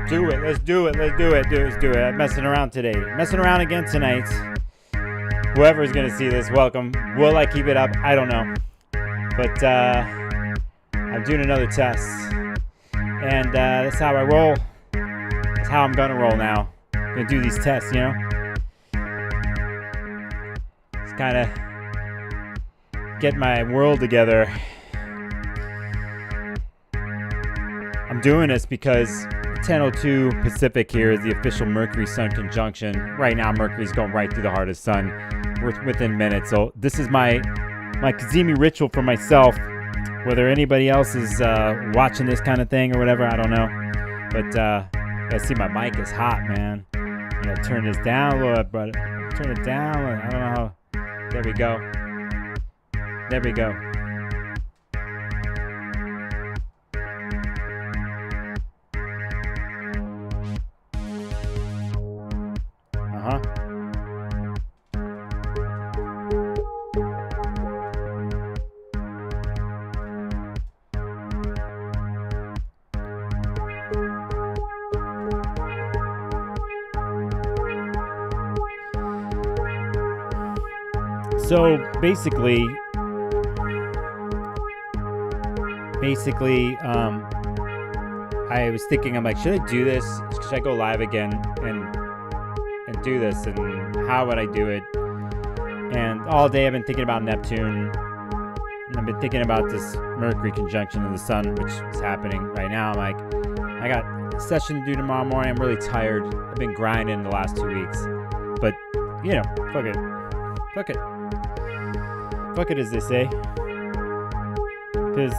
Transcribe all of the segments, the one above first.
do it. Let's do it. I'm messing around today. Messing around again tonight. Whoever is going to see this, welcome. Will I keep it up? I don't know. But I'm doing another test. And that's how I roll. That's how I'm going to roll now. I'm going to do these tests, you know? Just kind of get my world together. I'm doing this because 10:02 Pacific here is the official Mercury-Sun conjunction. Right now, Mercury's going right through the heart of the Sun. We're within minutes. So this is my Cazimi ritual for myself. Whether anybody else is watching this kind of thing or whatever, I don't know. But I see my mic is hot, man. You know, turn this down a little bit, brother. Turn it down. I don't know how. There we go. There we go. So basically, I was thinking, I'm like, should I do this? Should I go live again and do this? And how would I do it? And all day I've been thinking about Neptune. And I've been thinking about this Mercury conjunction of the Sun, which is happening right now. I'm like, I got a session to do tomorrow morning. I'm really tired. I've been grinding the last 2 weeks. But, you know, fuck it. Fuck it. Fuck it, as they say. Because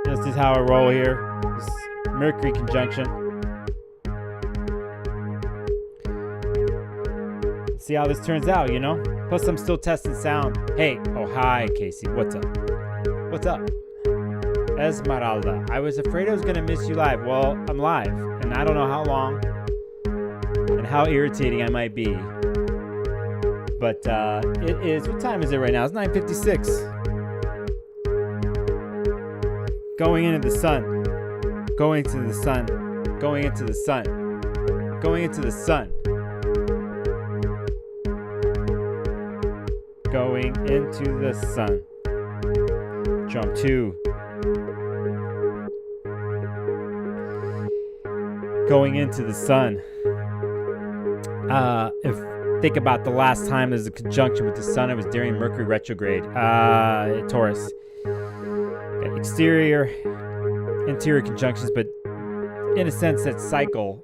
this is how I roll here. This Mercury conjunction. See how this turns out, you know? Plus, I'm still testing sound. Hey, oh, hi, Casey. What's up? What's up? Esmeralda. I was afraid I was going to miss you live. Well, I'm live. And I don't know how long and how irritating I might be. But it is, what time is it right now? It's 9:56. Going into the sun. Going to the sun. Going into the sun. Going into the sun. Going into the sun. Drum 2. Going into the sun. Think about the last time there's a conjunction with the Sun. It was during Mercury retrograde. Taurus. Exterior, interior conjunctions, but in a sense that cycle,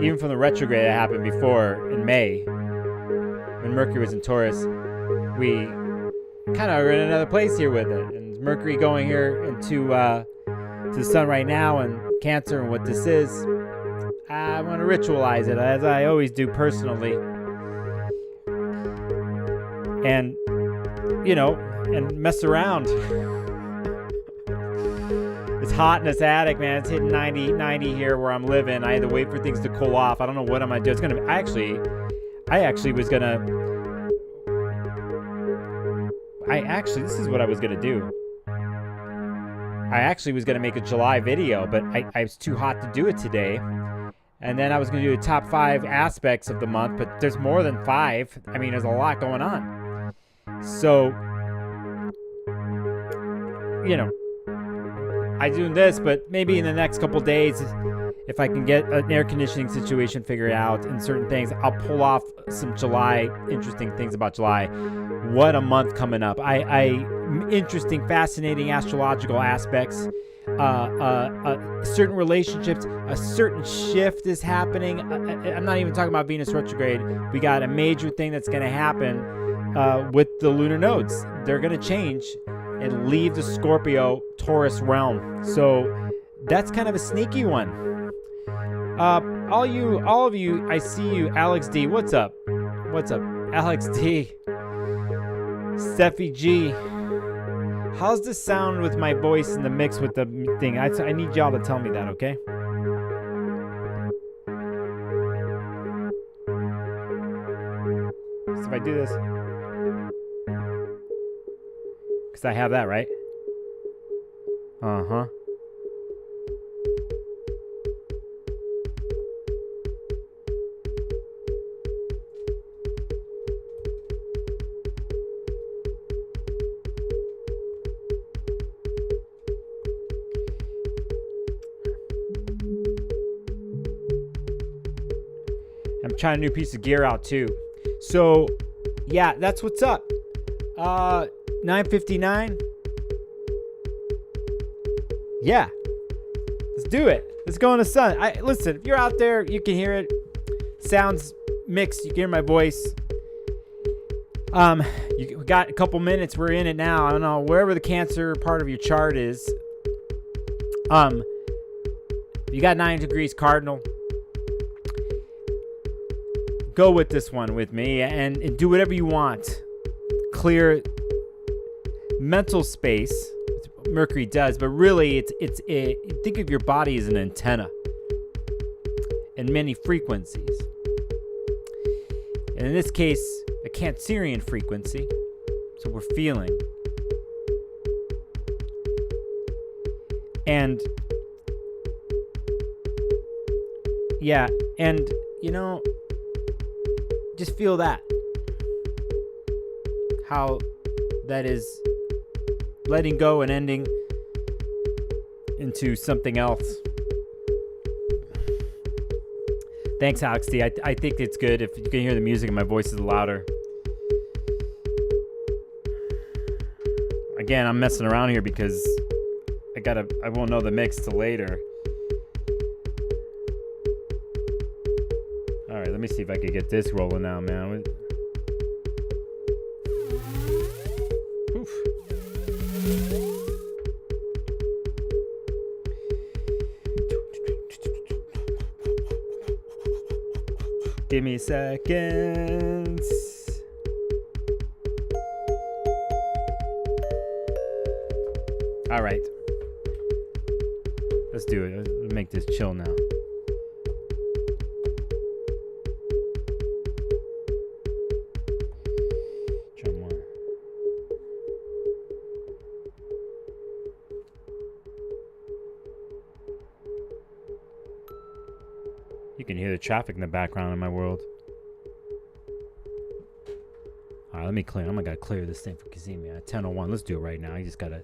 even from the retrograde that happened before in May, when Mercury was in Taurus, we kind of are in another place here with it. And Mercury going here into to the Sun right now and Cancer, and what this is. I want to ritualize it, as I always do personally. And, you know, and mess around. It's hot in this attic, man. It's hitting 90 here where I'm living. I had to wait for things to cool off. I don't know what I'm going to do. It's going to, I actually was going to, this is what I was going to do. I actually was going to make a July video, but I was too hot to do it today. And then I was going to do the top 5 aspects of the month, but there's more than 5. I mean, there's a lot going on. So, you know, I'm doing this, but maybe in the next couple days, if I can get an air conditioning situation figured out and certain things, I'll pull off some July, interesting things about July. What a month coming up. Interesting, fascinating astrological aspects. Certain relationships, a certain shift is happening. I'm not even talking about Venus retrograde. We got a major thing that's going to happen with the lunar nodes. They're going to change and leave the Scorpio Taurus realm. So that's kind of a sneaky one. All of you, I see you. Alex D, what's up? What's up? Alex D. Steffi G. How's this sound with my voice in the mix with the thing? I need y'all to tell me that, okay? So if I do this, because I have that, right? Uh-huh. I'm trying a new piece of gear out too. So, yeah, that's what's up. 9:59. Yeah, let's do it. Let's go in the sun. Listen, if you're out there, you can hear it. Sounds mixed. You can hear my voice. We got a couple minutes. We're in it now. I don't know, wherever the Cancer part of your chart is. You got 9 degrees cardinal. Go with this one with me and do whatever you want. Clear mental space. Mercury does, but really think of your body as an antenna and many frequencies. And in this case, a Cancerian frequency. So we're feeling. And yeah, and just feel that. How that is letting go and ending into something else. Thanks, Alex D. I think it's good if you can hear the music and my voice is louder. Again, I'm messing around here because I won't know the mix till later. All right, let me see if I can get this rolling now, man. Oof. Give me seconds. All right. Let's do it. Let's make this chill now. Drum one. You can hear the traffic in the background in my world. All right, let me clear. I'm gonna clear this thing for Cazimi at 10:01. Let's do it right now. You just gotta.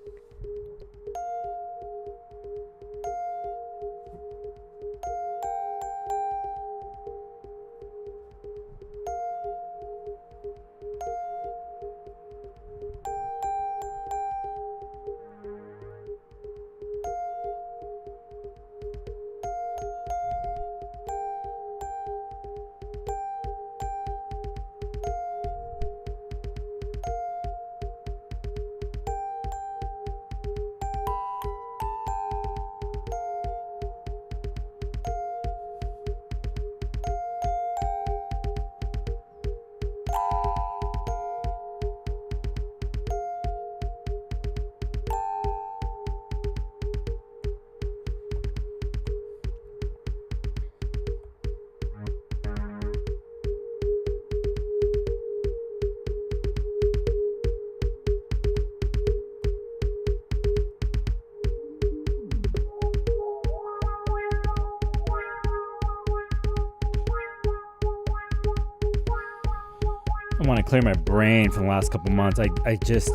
I want to clear my brain from the last couple months. I just,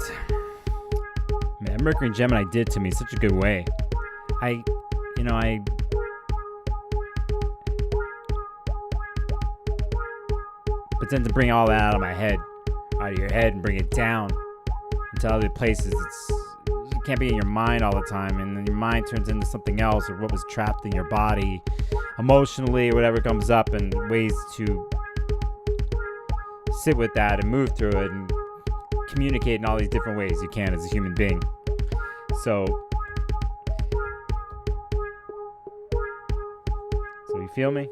man, Mercury and Gemini did to me such a good way. But then to bring all that out of my head, out of your head, and bring it down into other places, it can't be in your mind all the time, and then your mind turns into something else, or what was trapped in your body, emotionally, or whatever comes up, and ways to sit with that and move through it and communicate in all these different ways you can as a human being. So you feel me?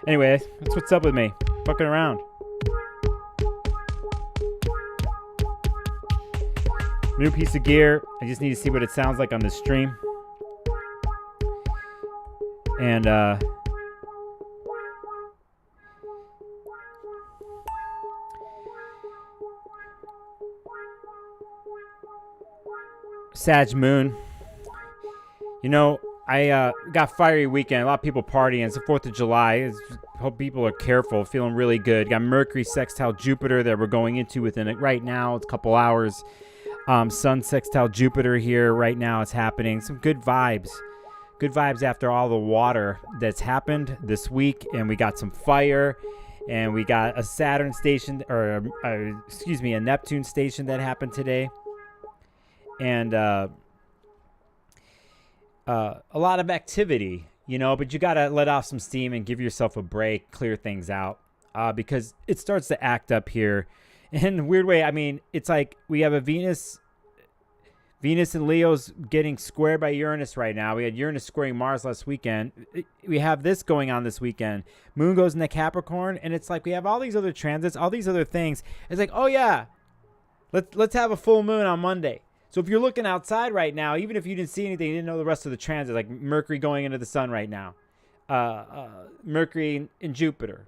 Anyway, that's what's up with me. Fucking around. New piece of gear. I just need to see what it sounds like on the stream. And Sag Moon. You know, I got fiery weekend. A lot of people partying. It's the 4th of July. Hope people are careful. Feeling really good. Got Mercury sextile Jupiter that we're going into within it right now. It's a couple hours. Sun sextile Jupiter here right now. It's happening. Some good vibes. Good vibes after all the water that's happened this week. And we got some fire. And we got a Saturn station, or a Neptune station that happened today. And a lot of activity, but you got to let off some steam and give yourself a break, clear things out, because it starts to act up here in a weird way. I mean, it's like we have a Venus and Leo's getting squared by Uranus right now. We had Uranus squaring Mars last weekend. We have this going on this weekend. Moon goes into Capricorn, and it's like we have all these other transits, all these other things. It's like, oh yeah, let's have a full moon on Monday. So if you're looking outside right now, even if you didn't see anything, you didn't know the rest of the transits, like Mercury going into the sun right now, Mercury in Jupiter.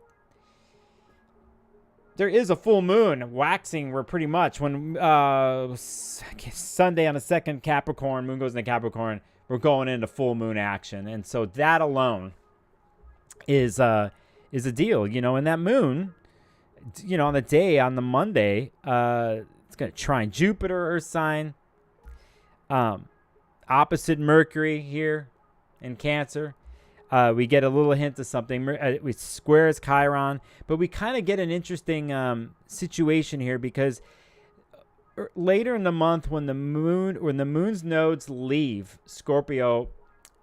There is a full moon waxing. We're pretty much when Sunday on the second Capricorn, moon goes into Capricorn, we're going into full moon action. And so that alone is a deal, and that moon, on the day, on the Monday, it's going to trine Jupiter, Earth sign. Opposite Mercury here in Cancer. We get a little hint of something. We squares Chiron, but we kind of get an interesting situation here because later in the month when the moon's nodes leave Scorpio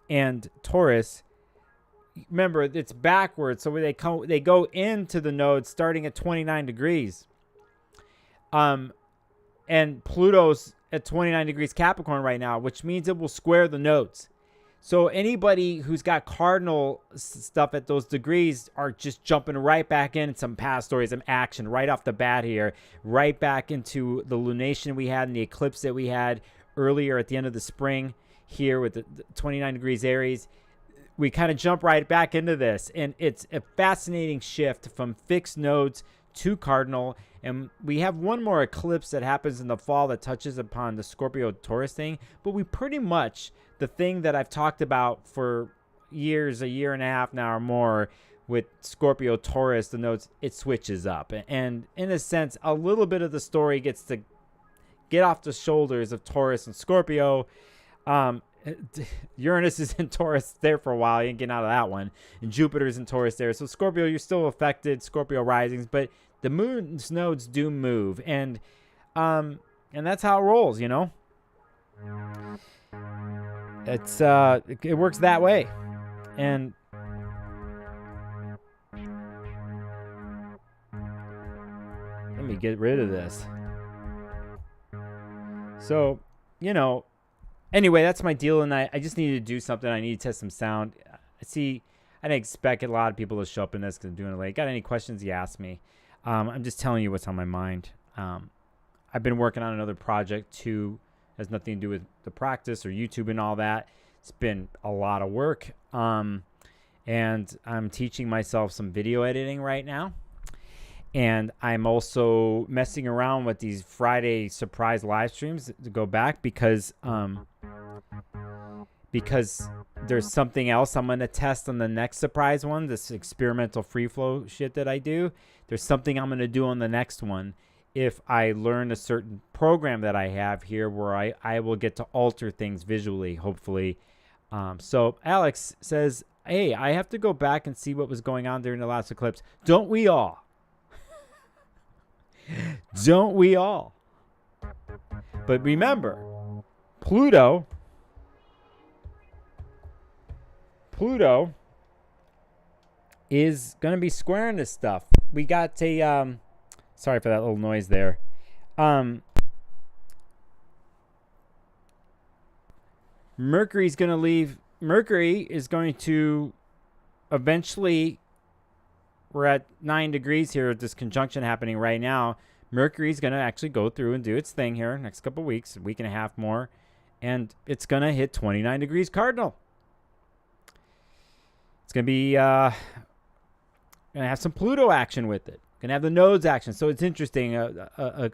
and Taurus, remember it's backwards, so they go into the nodes starting at 29 degrees. And Pluto's at 29 degrees Capricorn right now, which means it will square the nodes. So anybody who's got cardinal stuff at those degrees are just jumping right back in some past stories, some action right off the bat here, right back into the lunation we had and the eclipse that we had earlier at the end of the spring here with the 29 degrees Aries. We kind of jump right back into this, and it's a fascinating shift from fixed nodes to cardinal. And we have one more eclipse that happens in the fall that touches upon the Scorpio-Taurus thing. But we pretty much, the thing that I've talked about for years, a year and a half now or more, with Scorpio-Taurus, the nodes, it switches up. And in a sense, a little bit of the story gets to get off the shoulders of Taurus and Scorpio. Uranus is in Taurus there for a while. You ain't getting out of that one. And Jupiter's in Taurus there. So Scorpio, you're still affected, Scorpio risings, but the moon's nodes do move, and that's how it rolls, It's it works that way, and let me get rid of this. So, anyway, that's my deal, and I just needed to do something. I need to test some sound. I didn't expect a lot of people to show up in this because I'm doing it late. Got any questions, you ask me. I'm just telling you what's on my mind. I've been working on another project too. Has nothing to do with the practice or YouTube and all that. It's been a lot of work. And I'm teaching myself some video editing right now. And I'm also messing around with these Friday surprise live streams to go back because there's something else I'm going to test on the next surprise one, this experimental free flow shit that I do. There's something I'm going to do on the next one if I learn a certain program that I have here where I will get to alter things visually, hopefully. So Alex says, hey, I have to go back and see what was going on during the last eclipse. Don't we all? Don't we all? But remember, Pluto is going to be squaring this stuff. We got a, sorry for that little noise there. Mercury is going to eventually, we're at 9 degrees here with this conjunction happening right now. Mercury is going to actually go through and do its thing here next couple of weeks, a week and a half more, and it's going to hit 29 degrees cardinal. It's going to be going to have some Pluto action with it. Going to have the nodes action. So it's interesting.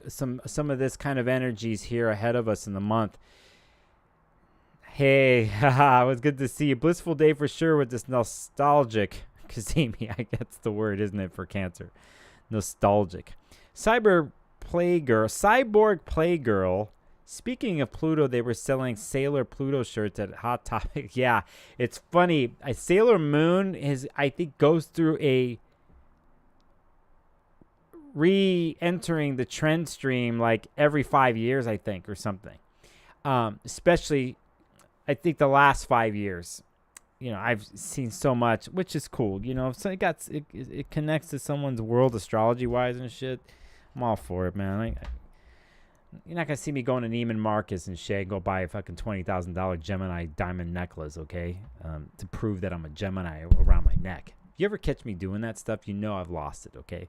Some of this kind of energies here ahead of us in the month. Hey, haha, it was good to see you. Blissful day for sure with this nostalgic Cazimi. I guess the word, isn't it, for Cancer? Nostalgic. Cyborg Playgirl. Speaking of Pluto, they were selling Sailor Pluto shirts at Hot Topic. Yeah, it's funny. Sailor Moon I think, goes through a re-entering the trend stream like every 5 years, I think, or something. Especially, I think the last 5 years. I've seen so much, which is cool. So it connects to someone's world astrology wise and shit. I'm all for it, man. You're not gonna see me going to Neiman Marcus and shit and go buy a fucking $20,000 Gemini diamond necklace, okay? To prove that I'm a Gemini around my neck. If you ever catch me doing that stuff, I've lost it, okay?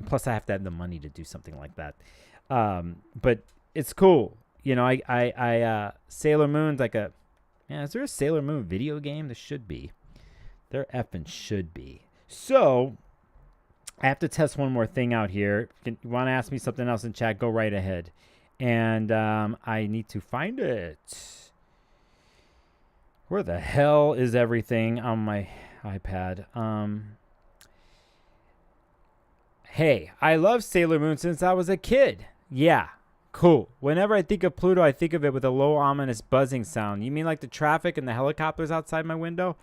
Plus, I have to have the money to do something like that. But it's cool. Sailor Moon's like a... Yeah, is there a Sailor Moon video game? There should be. There effing should be. So... I have to test one more thing out here. If you want to ask me something else in chat, go right ahead. And I need to find it. Where the hell is everything on my iPad? Hey, I love Sailor Moon since I was a kid. Yeah, cool. Whenever I think of Pluto, I think of it with a low, ominous buzzing sound. You mean like the traffic and the helicopters outside my window?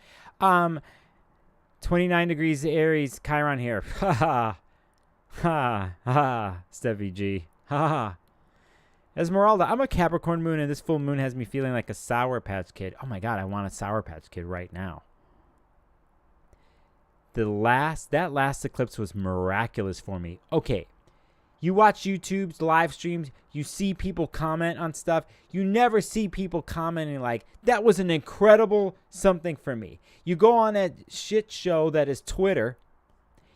29 degrees Aries, Chiron here. Ha ha. Ha ha. Steffi G. Ha ha. Esmeralda, I'm a Capricorn moon, and this full moon has me feeling like a Sour Patch Kid. Oh my God, I want a Sour Patch Kid right now. That last eclipse was miraculous for me. Okay. You watch YouTube's live streams, you see people comment on stuff. You never see people commenting like, that was an incredible something for me. You go on that shit show that is Twitter,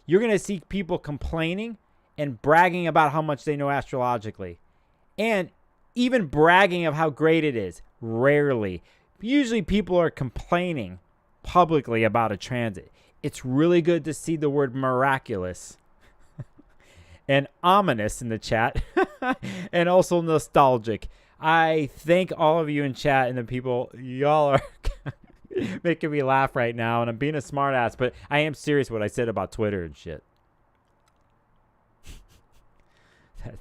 you're going to see people complaining and bragging about how much they know astrologically. And even bragging of how great it is. Rarely. Usually people are complaining publicly about a transit. It's really good to see the word miraculous and ominous in the chat, and also nostalgic. I thank all of you in chat and the people. Y'all are making me laugh right now, and I'm being a smartass, but I am serious what I said about Twitter and shit.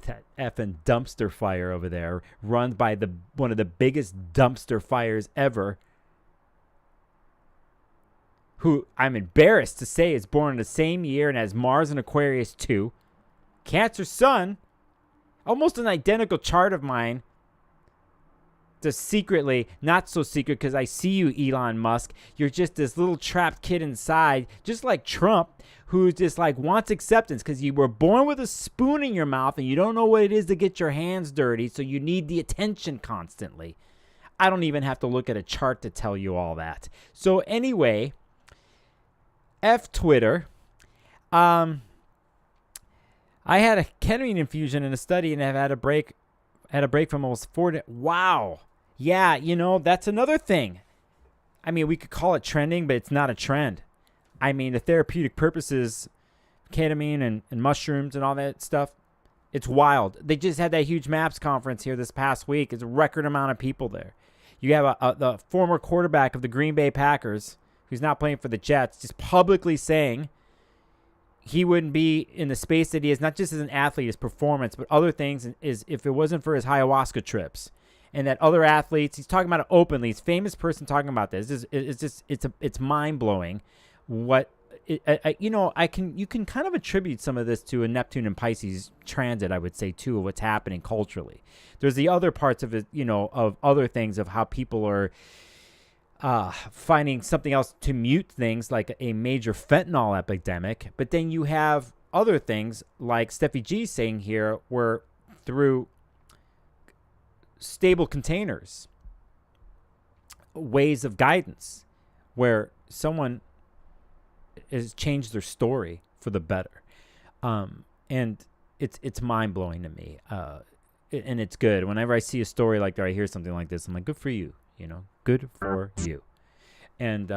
that effing dumpster fire over there, run by one of the biggest dumpster fires ever, who I'm embarrassed to say is born in the same year and has Mars and Aquarius too. Cancer Sun, almost an identical chart of mine. Just secretly, not so secret because I see you, Elon Musk. You're just this little trapped kid inside, just like Trump, who just like wants acceptance because you were born with a spoon in your mouth and you don't know what it is to get your hands dirty, so you need the attention constantly. I don't even have to look at a chart to tell you all that. So anyway, F Twitter. I had a ketamine infusion in a study and have had a break from almost 4 days. Wow. Yeah, that's another thing. I mean, we could call it trending, but it's not a trend. I mean, the therapeutic purposes, ketamine and mushrooms and all that stuff, it's wild. They just had that huge MAPS conference here this past week. It's a record amount of people there. You have the former quarterback of the Green Bay Packers, who's not playing for the Jets, just publicly saying he wouldn't be in the space that he is, not just as an athlete, his performance, but other things, is if it wasn't for his ayahuasca trips. And that other athletes, he's talking about it openly. He's a famous person talking about this. It's mind blowing. You can kind of attribute some of this to a Neptune and Pisces transit, I would say, too, of what's happening culturally. There's the other parts of it, of other things of how people are finding something else to mute things like a major fentanyl epidemic. But then you have other things like Steffi G saying here, where through stable containers, ways of guidance, where someone has changed their story for the better. And it's mind-blowing to me. And it's good. Whenever I see a story like that, I hear something like this, I'm like, good for you. Good for you. And,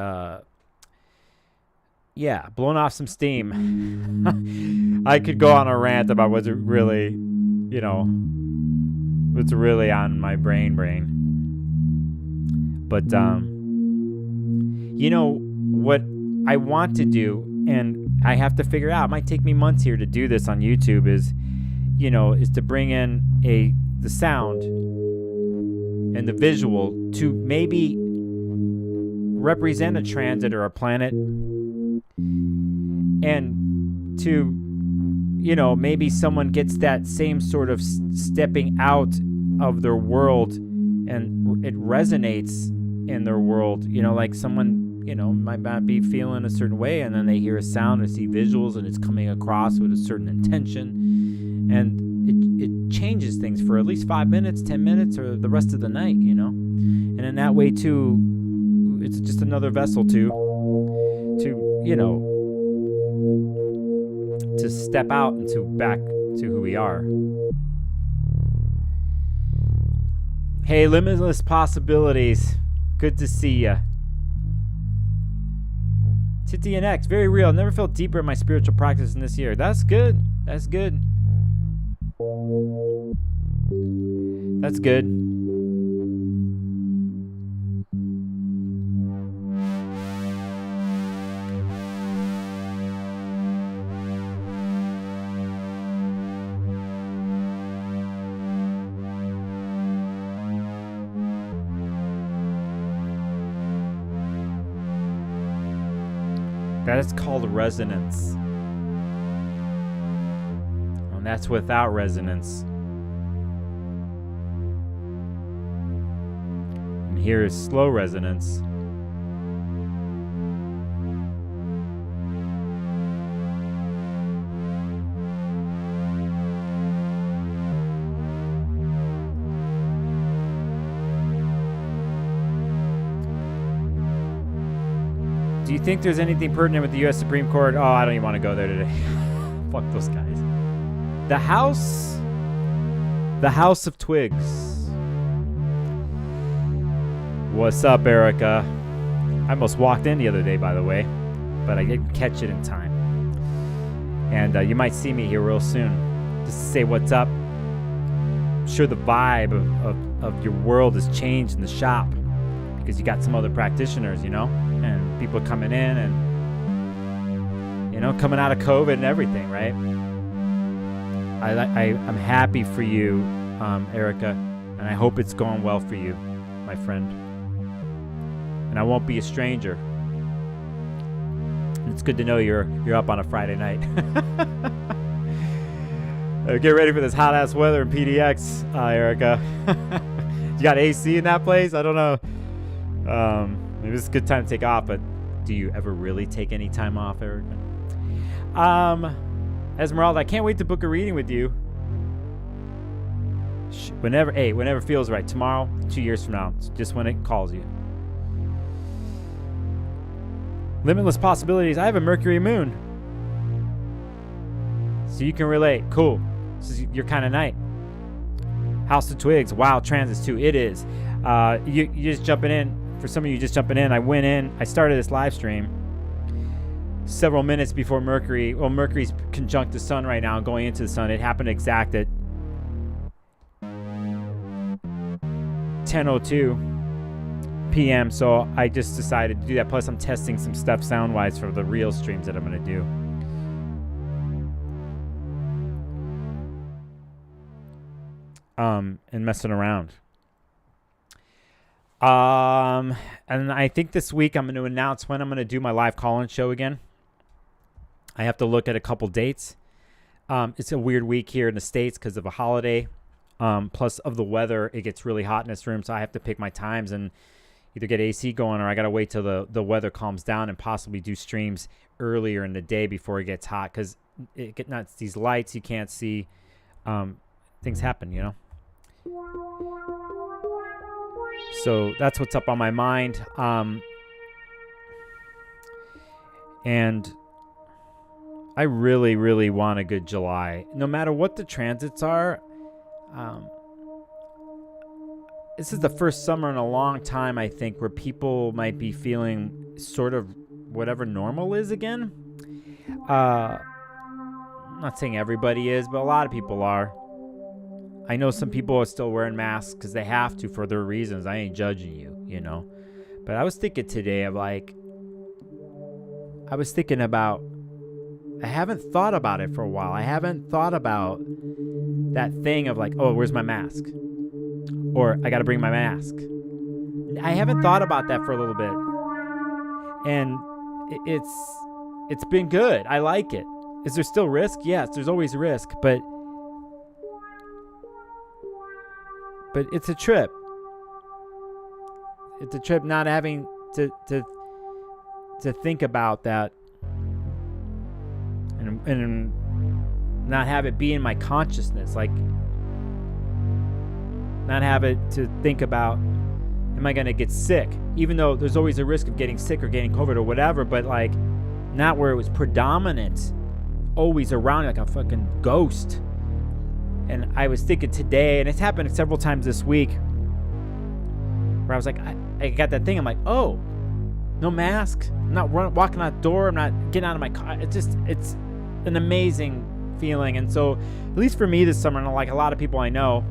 yeah, blowing off some steam. I could go on a rant about what's really on my brain. But what I want to do, and I have to figure out, it might take me months here to do this on YouTube, is to bring in the sound and the visual to maybe represent a transit or a planet, and to maybe someone gets that same sort of stepping out of their world and it resonates in their world, like someone might not be feeling a certain way, and then they hear a sound or see visuals and it's coming across with a certain intention, and it changes things for at least 5 minutes, 10 minutes, or the rest of the night, and in that way too, it's just another vessel to step out and to back to who we are. Hey, Limitless Possibilities, good to see ya. Titi and X, very real. Never felt deeper in my spiritual practice in this year. That's good. That's good. That's good. That is called resonance. And that's without resonance. And here is slow resonance. Do you think there's anything pertinent with the U.S. Supreme Court? Oh, I don't even want to go there today. Fuck those guys. The House of Twigs. What's up, Erica? I almost walked in the other day, by the way, but I didn't catch it in time. And you might see me here real soon, just to say what's up. I'm sure the vibe of your world has changed in the shop, because you got some other practitioners, and people coming in and, coming out of COVID and everything, right? I'm happy for you, Erica, and I hope it's going well for you, my friend. And I won't be a stranger. It's good to know you're up on a Friday night. Get ready for this hot-ass weather in PDX, Erica. You got AC in that place? I don't know. Maybe it's a good time to take off, but do you ever really take any time off, Erica? Esmeralda, I can't wait to book a reading with you. Whenever feels right. Tomorrow, 2 years from now, just when it calls you. Limitless Possibilities. I have a Mercury moon, so you can relate. Cool. This is your kind of night. House of Twigs. Wow, transits too. It is. You just jumping in. For some of you just jumping in, I started this live stream several minutes before Mercury. Well, Mercury's conjunct the sun right now, going into the sun. It happened exact at 10:02 p.m. So I just decided to do that. Plus, I'm testing some stuff sound-wise for the real streams that I'm going to do. And messing around. And I think this week I'm going to announce when I'm going to do my live call-in show again. I have to look at a couple dates. It's a weird week here in the States because of a holiday. Plus of the weather, it gets really hot in this room, so I have to pick my times and either get AC going or I got to wait till the weather calms down and possibly do streams earlier in the day before it gets hot, because it get nuts. These lights you can't see. Things happen, So that's what's up on my mind. And I really, really want a good July. No matter what the transits are, this is the first summer in a long time, I think, where people might be feeling sort of whatever normal is again. I'm not saying everybody is, but a lot of people are. I know some people are still wearing masks because they have to for their reasons. I ain't judging you, But I was thinking today of I haven't thought about it for a while. I haven't thought about that thing of oh, where's my mask? Or I got to bring my mask. I haven't thought about that for a little bit. And it's been good. I like it. Is there still risk? Yes, there's always risk, but it's a trip. It's a trip not having to think about that and not have it be in my consciousness, not have it to think about, am I going to get sick? Even though there's always a risk of getting sick or getting COVID or whatever, but not where it was predominant, always around like a fucking ghost. And I was thinking today, and it's happened several times this week, where I was I got that thing. I'm oh, no mask. I'm not walking out the door. I'm not getting out of my car. It's an amazing feeling. And so, at least for me this summer, and like a lot of people I know,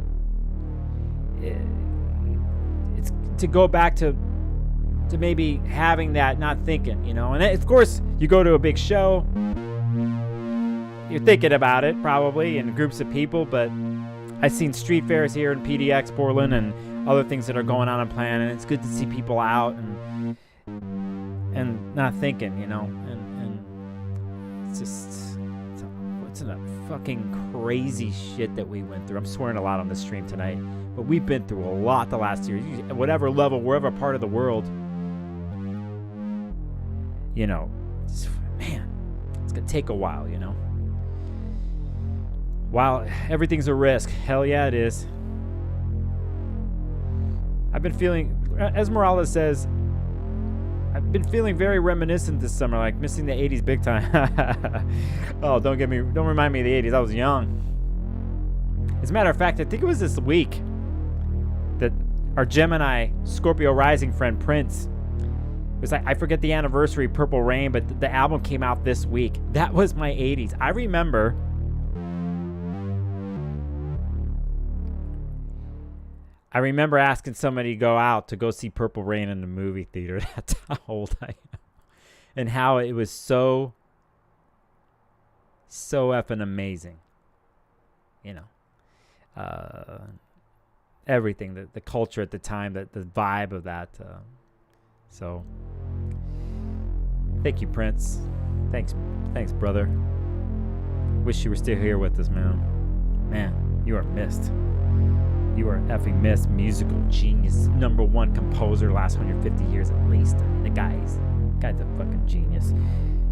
it's to go back to maybe having that, not thinking, And of course, you go to a big show, you're thinking about it probably in groups of people, but I've seen street fairs here in PDX, Portland, and other things that are going on plan, and it's good to see people out and not thinking, and it's just, it's a fucking crazy shit that we went through. I'm swearing a lot on the stream tonight, but we've been through a lot the last year, whatever level, wherever part of the world, man, it's gonna take a while, While everything's a risk, hell yeah, it is. I've been feeling, Esmeralda says, I've been feeling very reminiscent this summer, missing the 80s big time. Oh, don't remind me of the 80s. I was young. As a matter of fact, I think it was this week that our Gemini Scorpio rising friend Prince was I forget the anniversary, Purple Rain, but the album came out this week. That was my 80s. I remember asking somebody to go out to go see Purple Rain in the movie theater. That's how old I am. And how it was so effing amazing. Everything, the culture at the time, the vibe of that. So, thank you, Prince. Thanks, brother. Wish you were still here with us, man. Man, you are missed. You are effing missed. Musical genius. #1 composer last 150 years at least. I mean, the guy's a fucking genius.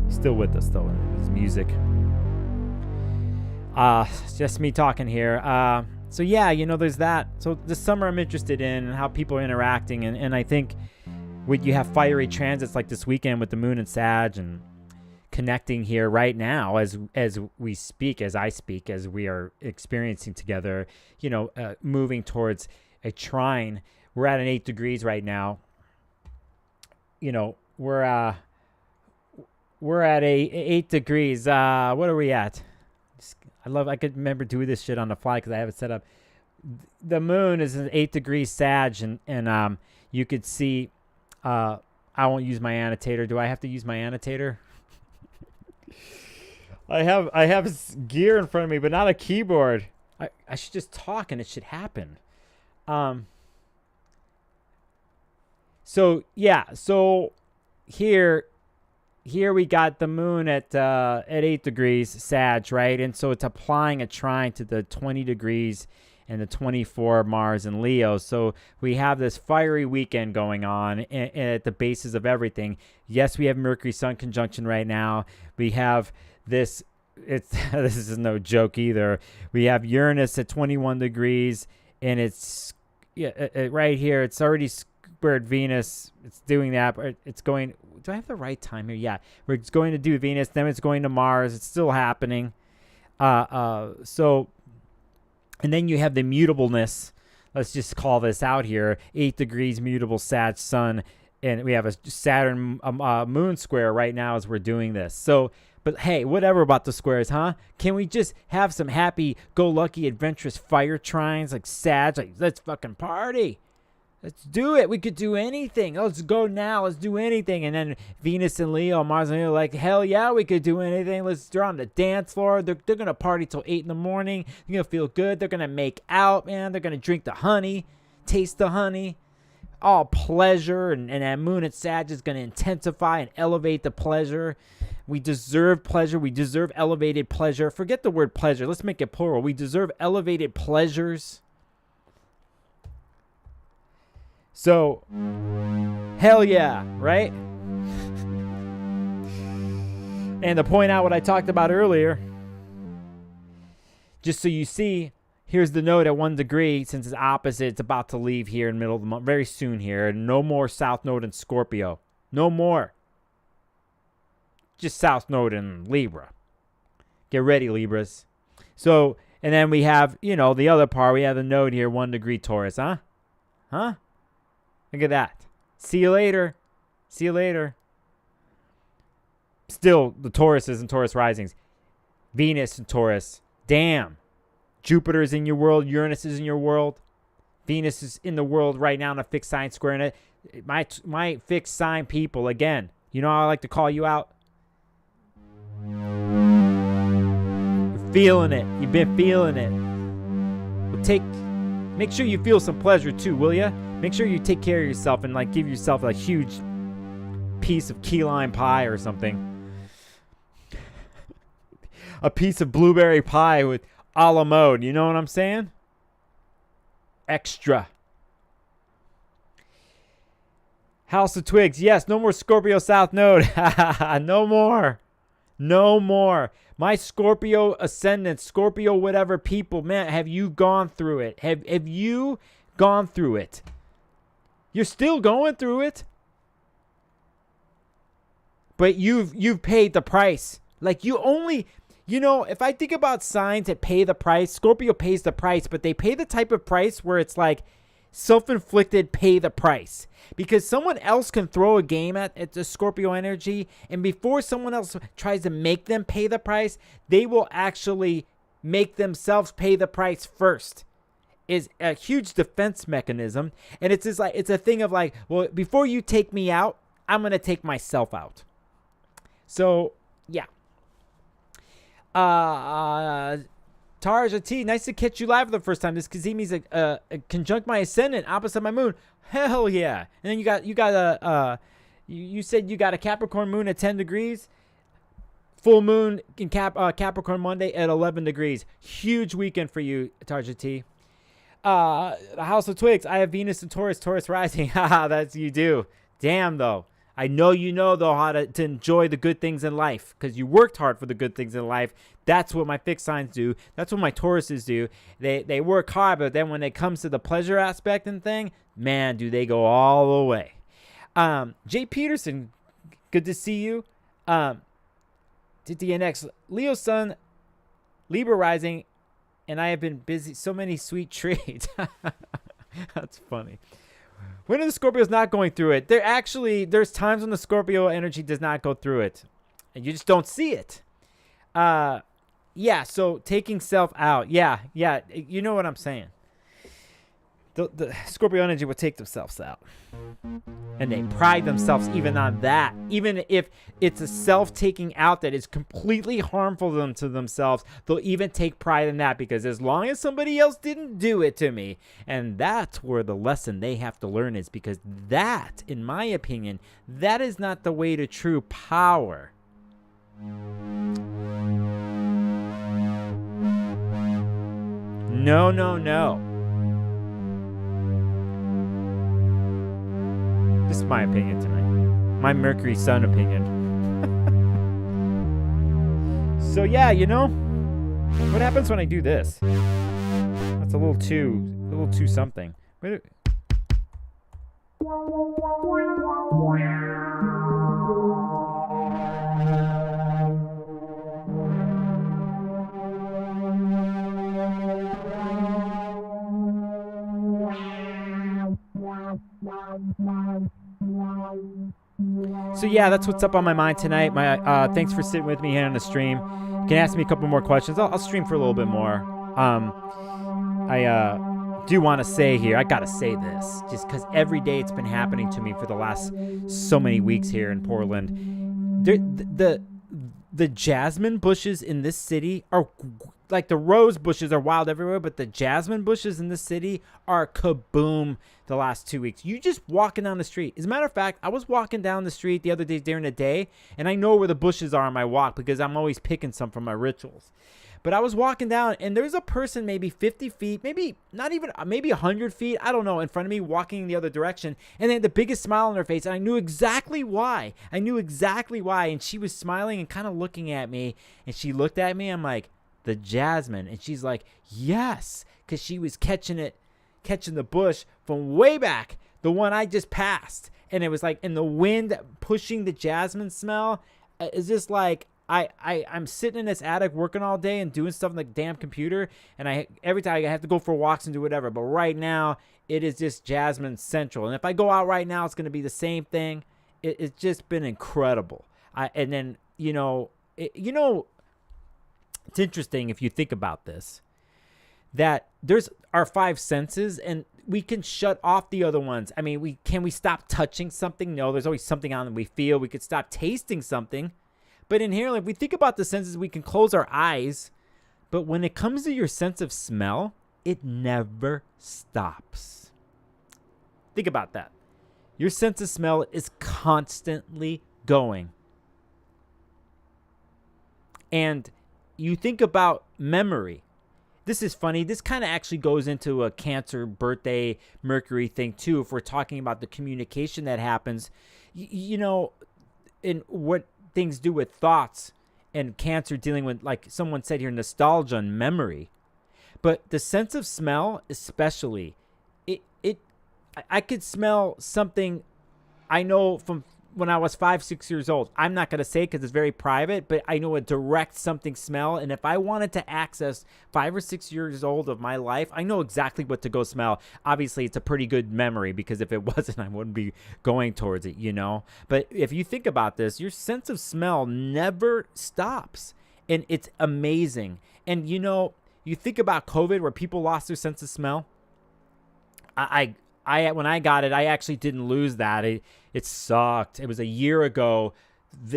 He's still with us, though, in his music. It's just me talking here. So, yeah, there's that. So, this summer I'm interested in how people are interacting. And I think when you have fiery transits like this weekend with the moon and Sag and connecting here right now as we speak, as I speak, as we are experiencing together, moving towards a trine. We're at an 8 degrees right now. We're at a 8 degrees. What are we at? I could remember doing this shit on the fly because I have it set up. The moon is an 8 degrees Sag, and you could see. I won't use my annotator. Do I have to use my annotator? I have gear in front of me, but not a keyboard. I should just talk and it should happen. So here we got the moon at 8 degrees Sag, right? And so it's applying a trine to the 20 degrees and the 24 Mars and Leo. So we have this fiery weekend going on at the basis of everything. Yes, we have Mercury Sun conjunction right now. We have this is no joke either. We have Uranus at 21 degrees, and it's right here. It's already squared Venus. It's doing that. It's going. Do I have the right time here? Yeah, it's going to do Venus. Then it's going to Mars. It's still happening. So, and then you have the mutableness. Let's just call this out here. 8 degrees mutable Sag Sun, and we have a Saturn moon square right now as we're doing this. So. But hey, whatever about the squares, huh? Can we just have some happy-go-lucky, adventurous fire trines like Sag? Let's fucking party. Let's do it. We could do anything. Let's go now. Let's do anything. And then Venus and Leo, Mars and Leo, like, hell yeah, we could do anything. They're on the dance floor. They're going to party till 8 in the morning. They're going to feel good. They're going to make out, man. They're going to drink the honey, taste the honey. All pleasure. And that moon at Sag is going to intensify and elevate the pleasure. We deserve pleasure. We deserve elevated pleasure. Forget the word pleasure. Let's make it plural. We deserve elevated pleasures. So, hell yeah, right? And to point out what I talked about earlier, just so you see, here's the node at 1 degree. Since it's opposite, it's about to leave here in the middle of the month, very soon here. No more South Node in Scorpio. No more. Just South Node in Libra. Get ready, Libras. So, and then we have, the other part. We have the node here, 1 degree Taurus, huh? Huh? Look at that. See you later. See you later. Still, the Tauruses and Taurus risings. Venus and Taurus. Damn. Jupiter is in your world. Uranus is in your world. Venus is in the world right now in a fixed sign square. And my fixed sign people, again, you know how I like to call you out? You're feeling it. You've been feeling it. Make sure you feel some pleasure too, will ya? Make sure you take care of yourself and give yourself a huge piece of key lime pie or something. A piece of blueberry pie with a la mode. You know what I'm saying? Extra. House of Twigs. Yes, no more Scorpio South Node. No more. No more. My Scorpio ascendant, Scorpio whatever people, man, have you gone through it? Have you gone through it? You're still going through it. But you've paid the price. If I think about signs that pay the price, Scorpio pays the price, but they pay the type of price where it's like self-inflicted pay the price. Because someone else can throw a game at the Scorpio energy, and before someone else tries to make them pay the price, they will actually make themselves pay the price first. Is a huge defense mechanism, and it's a thing of well, before you take me out, I'm gonna take myself out. So yeah. Tarja T, nice to catch you live for the first time. This Cazimi's a conjunct my ascendant opposite my moon. Hell yeah! And then you said you got a Capricorn moon at 10 degrees. Full moon in Capricorn Monday at 11 degrees. Huge weekend for you, Tarja T. The House of Twigs. I have Venus and Taurus rising. Haha, that's you do. Damn, though. I know though, how to enjoy the good things in life because you worked hard for the good things in life. That's what my fixed signs do. That's what my Tauruses do. They work hard, but then when it comes to the pleasure aspect and thing, man, do they go all the way. Jay Peterson, good to see you. DNX, Leo Sun, Libra rising, and I have been busy. So many sweet treats. That's funny. When are the Scorpios not going through it? There's times when the Scorpio energy does not go through it. And you just don't see it. Yeah, so taking self out. Yeah, you know what I'm saying. The Scorpio energy will take themselves out. And they pride themselves even on that. Even if it's a self-taking out that is completely harmful to themselves, they'll even take pride in that because as long as somebody else didn't do it to me. And that's where the lesson they have to learn is because that, in my opinion, that is not the way to true power. No. This is my opinion tonight. My Mercury Sun opinion. So yeah, what happens when I do this? That's a little too something. Wait. So yeah, that's what's up on my mind tonight. Thanks for sitting with me here on the stream. You can ask me a couple more questions. I'll stream for a little bit more. do want to say here, I got to say this, just because every day it's been happening to me for the last so many weeks here in Portland. The jasmine bushes in this city are like the rose bushes are wild everywhere, but the jasmine bushes in this city are kaboom the last 2 weeks. You just walking down the street. As a matter of fact, I was walking down the street the other day during the day, and I know where the bushes are on my walk because I'm always picking some from my rituals. But I was walking down, and there's a person maybe 50 feet, maybe not even, maybe 100 feet, I don't know, in front of me walking the other direction. And they had the biggest smile on their face, and I knew exactly why. And she was smiling and kind of looking at me, and she looked at me. I'm like, the jasmine. And she's like, yes, because she was catching the bush from way back, the one I just passed. And it was like, and the wind pushing the jasmine smell is just like, I'm sitting in this attic working all day and doing stuff on the damn computer, and every time I have to go for walks and do whatever. But right now, it is just jasmine central. And if I go out right now, it's going to be the same thing. It's just been incredible. And then, it's interesting if you think about this, that there's our five senses, and we can shut off the other ones. I mean, can we stop touching something? No, there's always something on that we feel. We could stop tasting something. But inherently, if we think about the senses, we can close our eyes. But when it comes to your sense of smell, it never stops. Think about that. Your sense of smell is constantly going. And you think about memory. This is funny. This kind of actually goes into a Cancer birthday Mercury thing too, if we're talking about the communication that happens. In what things do with thoughts, and Cancer dealing with, like someone said here, nostalgia and memory. But the sense of smell, especially, I could smell something I know from when I was 5-6 years old. I'm not going to say because it's very private, but I know a direct something smell. And if I wanted to access 5 or 6 years old of my life, I know exactly what to go smell. Obviously, it's a pretty good memory, because if it wasn't, I wouldn't be going towards it, But if you think about this, your sense of smell never stops. And it's amazing. And, you think about COVID, where people lost their sense of smell. I when I got it, I actually didn't lose that. It sucked. It was a year ago.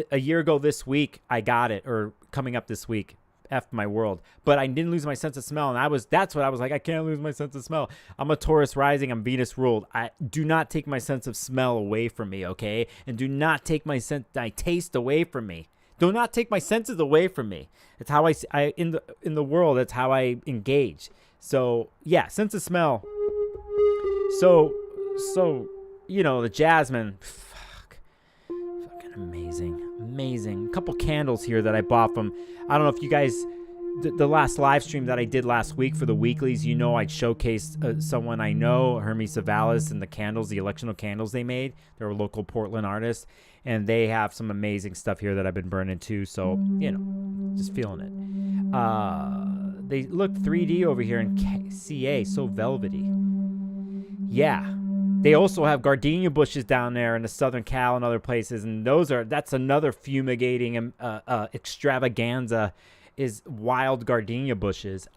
A year ago this week, I got it, or coming up this week. F my world. But I didn't lose my sense of smell, and that's what I was like. I can't lose my sense of smell. I'm a Taurus rising. I'm Venus ruled. I do not take my sense of smell away from me, okay? And do not take my taste away from me. Do not take my senses away from me. It's how I in the world. That's how I engage. So yeah, sense of smell. So the jasmine, fucking amazing. A couple candles here that I bought from, I don't know if you guys, the last live stream that I did last week for the weeklies, I showcased someone I know, Hermes Savalas, and the candles, the electional candles they made. They're a local Portland artist, and they have some amazing stuff here that I've been burning too. So, just feeling it. They look 3D over here in CA, so velvety. Yeah, they also have gardenia bushes down there in the Southern Cal and other places, and that's another fumigating extravaganza, is wild gardenia bushes.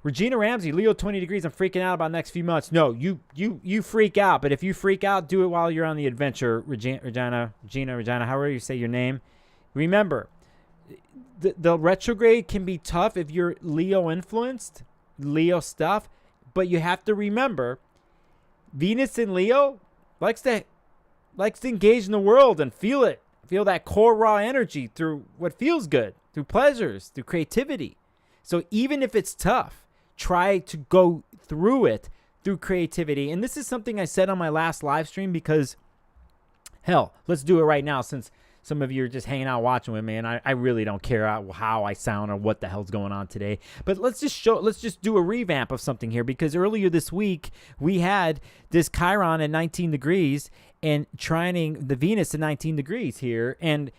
Regina Ramsey, Leo 20 degrees. I'm freaking out about the next few months. No, you freak out, but if you freak out, do it while you're on the adventure. Regina, however you say your name. Remember, the retrograde can be tough if you're Leo influenced, Leo stuff. But you have to remember, Venus in Leo likes to engage in the world and feel it. Feel that core raw energy through what feels good, through pleasures, through creativity. So even if it's tough, try to go through it through creativity. And this is something I said on my last live stream, because, hell, let's do it right now, since some of you are just hanging out watching with me, and I really don't care how I sound or what the hell's going on today. But let's just do a revamp of something here, because earlier this week we had this Chiron at 19 degrees and trining the Venus at 19 degrees here, and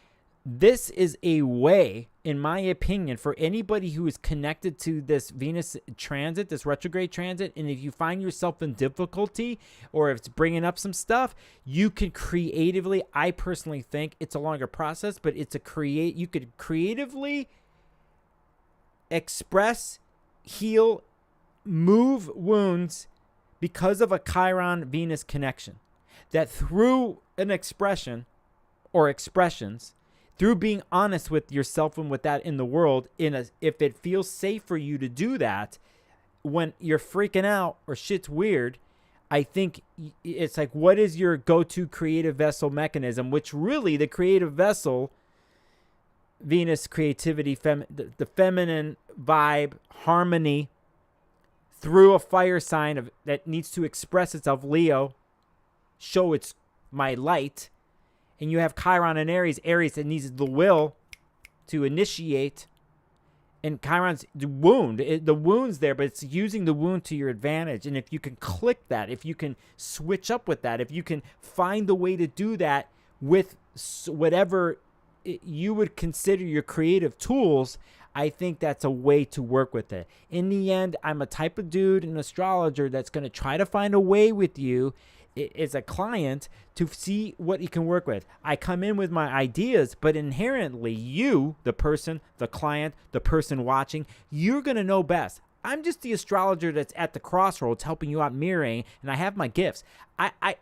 this is a way, in my opinion, for anybody who is connected to this Venus transit, this retrograde transit, and if you find yourself in difficulty or if it's bringing up some stuff, you can creatively, I personally think it's a longer process, but you could creatively express, heal, move wounds because of a Chiron-Venus connection. That through an expression or expressions, through being honest with yourself and with that in the world, if it feels safe for you to do that, when you're freaking out or shit's weird, I think it's like, what is your go-to creative vessel mechanism? Which really, the creative vessel, Venus, creativity, the feminine vibe, harmony, through a fire sign that needs to express itself, Leo, show it's my light. And you have Chiron and Aries that needs the will to initiate. And Chiron's the wound. The wound's there, but it's using the wound to your advantage. And if you can click that, if you can switch up with that, if you can find the way to do that with whatever you would consider your creative tools, I think that's a way to work with it. In the end, I'm a type of dude, an astrologer, that's going to try to find a way with you as a client to see what you can work with. I come in with my ideas, but inherently you, the person, the client, the person watching, you're going to know best. I'm just the astrologer that's at the crossroads helping you out, mirroring, and I have my gifts. I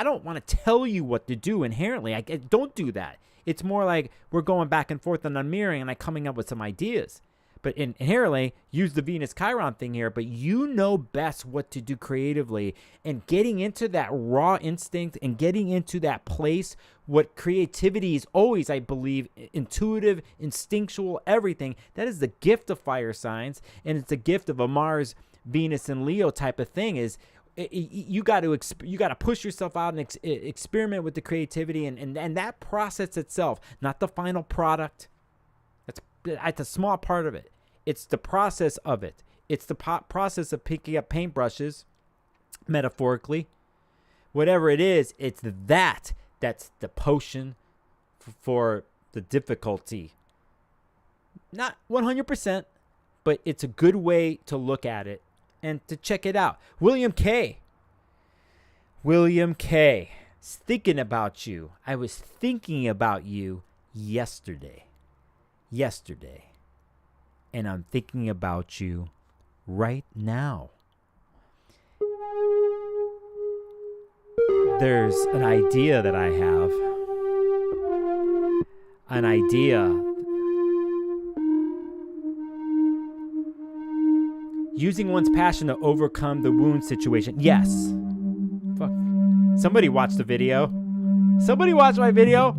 don't want to tell you what to do inherently. I don't do that. It's more like we're going back and forth and I'm mirroring and I'm coming up with some ideas. But inherently, use the Venus-Chiron thing here, but you know best what to do creatively. And getting into that raw instinct and getting into that place, what creativity is always, I believe, intuitive, instinctual, everything. That is the gift of fire signs, and it's a gift of a Mars, Venus, and Leo type of thing. Is you got to push yourself out and experiment with the creativity and that process itself, not the final product. That's a small part of it. It's the process of it. It's the process of picking up paintbrushes, metaphorically. Whatever it is, it's that's the potion for the difficulty. Not 100%, but it's a good way to look at it and to check it out. William K. Thinking about you. I was thinking about you yesterday. And I'm thinking about you right now. There's an idea that I have. An idea. Using one's passion to overcome the wound situation. Yes. Fuck. Somebody watched the video. Somebody watched my video.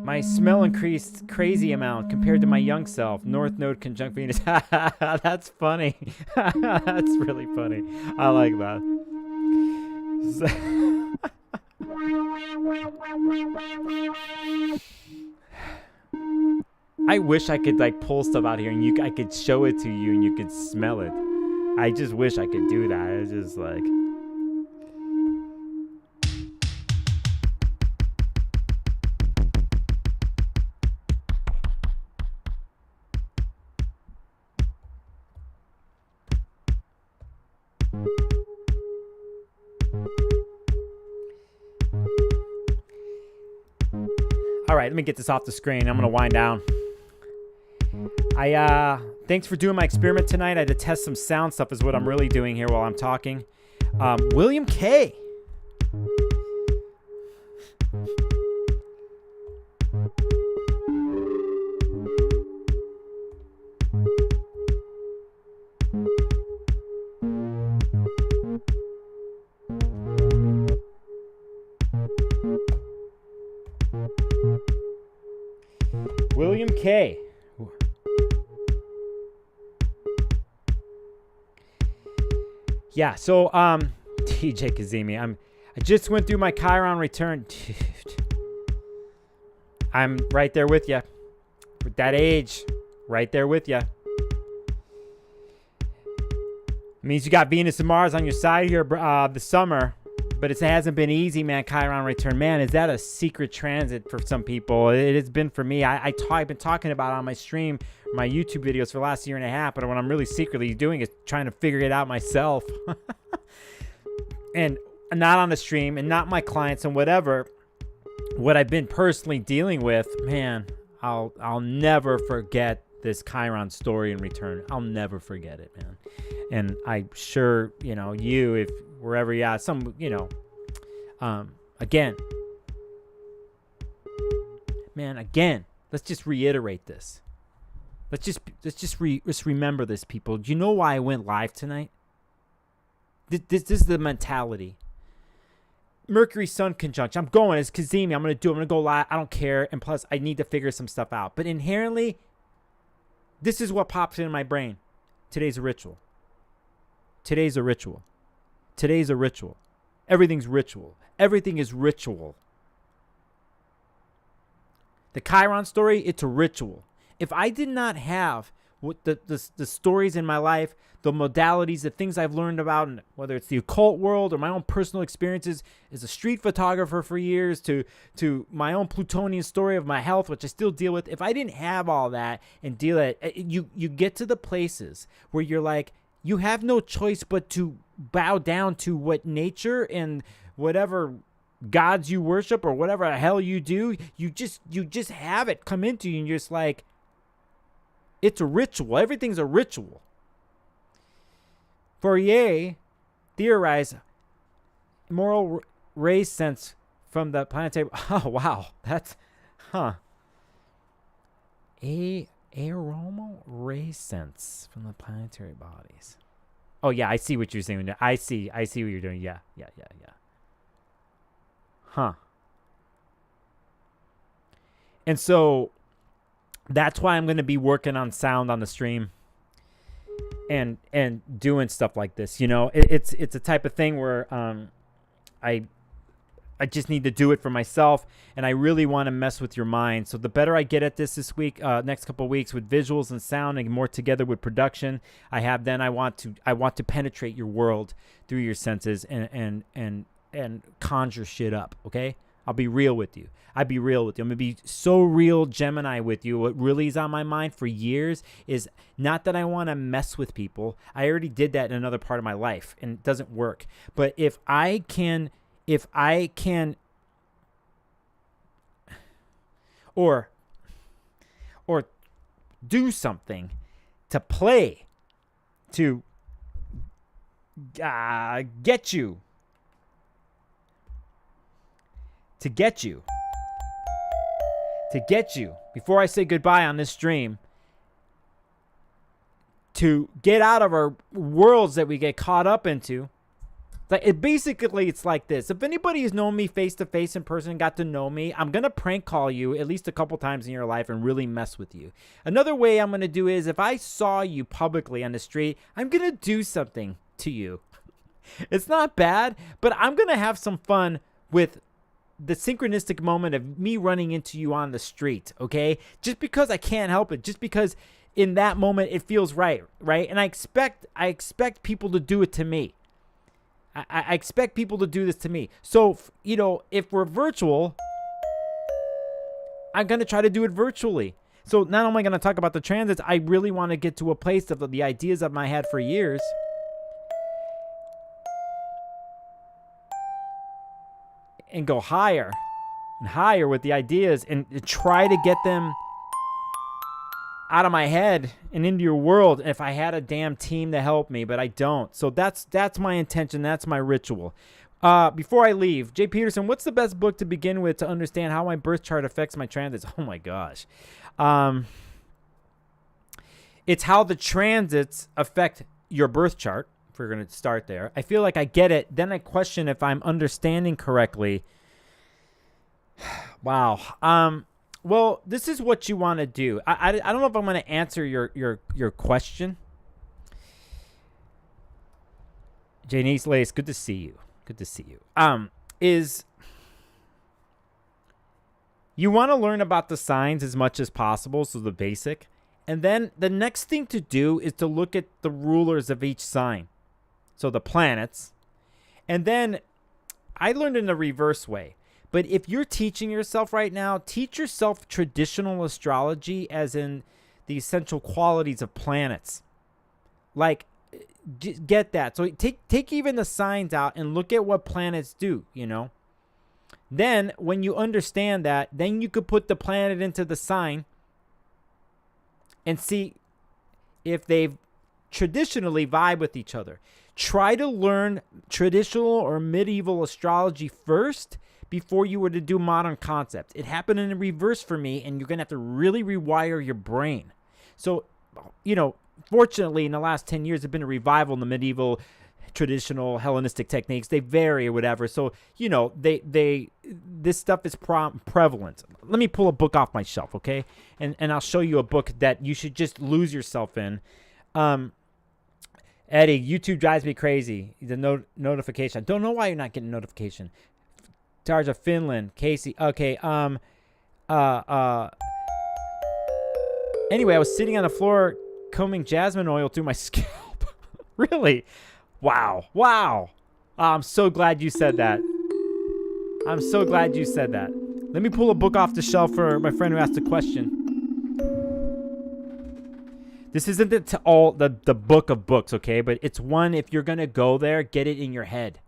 My smell increased crazy amount compared to my young self. North Node conjunct Venus. That's funny. That's really funny. I like that. I wish I could like pull stuff out here and I could show it to you and you could smell it. I just wish I could do that. It's just like... All right, let me get this off the screen. I'm going to wind down. Thanks for doing my experiment tonight. I had to test some sound stuff is what I'm really doing here while I'm talking. William K. William K. Yeah, so TJ Cazimi, I just went through my Chiron return. Dude, I'm right there with you. With that age, right there with you. Means you got Venus and Mars on your side here this summer. But it hasn't been easy, man. Chiron return. Man, is that a secret transit for some people? It has been for me. I've been talking about it on my stream, my YouTube videos for the last year and a half. But what I'm really secretly doing is trying to figure it out myself. And not on the stream and not my clients and whatever. What I've been personally dealing with, man, I'll never forget this Chiron story in return. I'll never forget it, man. And I'm sure, you, if wherever you are, again, let's just reiterate this. Let's just remember this, people. Do you know why I went live tonight? This is the mentality. Mercury Sun conjunction. I'm going. It's Cazimi. I'm going to go live. I don't care. And plus, I need to figure some stuff out. But inherently, this is what pops in my brain. Today's a ritual. Today's a ritual. Today's a ritual. Everything's ritual. Everything is ritual. The Chiron story, it's a ritual. If I did not have what the stories in my life, the modalities, the things I've learned about, whether it's the occult world or my own personal experiences as a street photographer for years, to my own Plutonian story of my health, which I still deal with. If I didn't have all that and deal it, you get to the places where you're like, you have no choice but to bow down to what nature and whatever gods you worship or whatever the hell you do. You just have it come into you, and you're just like, it's a ritual. Everything's a ritual. Fourier theorized moral ray sense from the planetary. Oh, wow. That's, aromal ray sense from the planetary bodies. Oh, yeah, I see what you're saying. I see what you're doing. Yeah. And so that's why I'm going to be working on sound on the stream and doing stuff like this. It's a type of thing where I just need to do it for myself, and I really want to mess with your mind. So the better I get at this week, next couple of weeks, with visuals and sound, and more together with production I want to penetrate your world through your senses and conjure shit up. Okay, I'll be real with you. I'm going to be so real Gemini with you. What really is on my mind for years is not that I want to mess with people. I already did that in another part of my life, and it doesn't work. But if I can or do something to play to get you before I say goodbye on this stream, to get out of our worlds that we get caught up into. It's like this. If anybody has known me face to face in person and got to know me, I'm going to prank call you at least a couple times in your life and really mess with you. Another way I'm going to do is, if I saw you publicly on the street, I'm going to do something to you. It's not bad, but I'm going to have some fun with the synchronistic moment of me running into you on the street, okay? Just because I can't help it, just because in that moment it feels right? And I expect people to do it to me. I expect people to do this to me. So, if we're virtual, I'm going to try to do it virtually. So not only am I going to talk about the transits, I really want to get to a place of the ideas I've had for years. And go higher and higher with the ideas and try to get them out of my head and into your world. If I had a damn team to help me, but I don't. So that's my intention. That's my ritual. Before I leave, Jay Peterson, what's the best book to begin with to understand how my birth chart affects my transits? Oh my gosh. It's How the Transits Affect Your Birth Chart. If we're going to start there, I feel like I get it. Then I question if I'm understanding correctly. Wow. Well, this is what you want to do. I don't know if I'm going to answer your question. Janice Lace, good to see you. Good to see you. Is you want to learn about the signs as much as possible, so the basic. And then the next thing to do is to look at the rulers of each sign. So the planets. And then I learned in the reverse way. But if you're teaching yourself right now, teach yourself traditional astrology, as in the essential qualities of planets. Like, get that. So take even the signs out and look at what planets do, Then when you understand that, then you could put the planet into the sign and see if they've traditionally vibe with each other. Try to learn traditional or medieval astrology first before you were to do modern concepts. It happened in reverse for me, and you're going to have to really rewire your brain. So, fortunately, in the last 10 years, there's been a revival in the medieval traditional Hellenistic techniques. They vary or whatever. So, this stuff is prevalent. Let me pull a book off my shelf, okay? And I'll show you a book that you should just lose yourself in. Eddie, YouTube drives me crazy. The notification. I don't know why you're not getting notification. Tarja, Finland, Casey. Okay. Anyway, I was sitting on the floor combing jasmine oil through my scalp. Really? Wow. I'm so glad you said that. Let me pull a book off the shelf for my friend who asked a question. This isn't the book of books, okay? But it's one, if you're going to go there, get it in your head.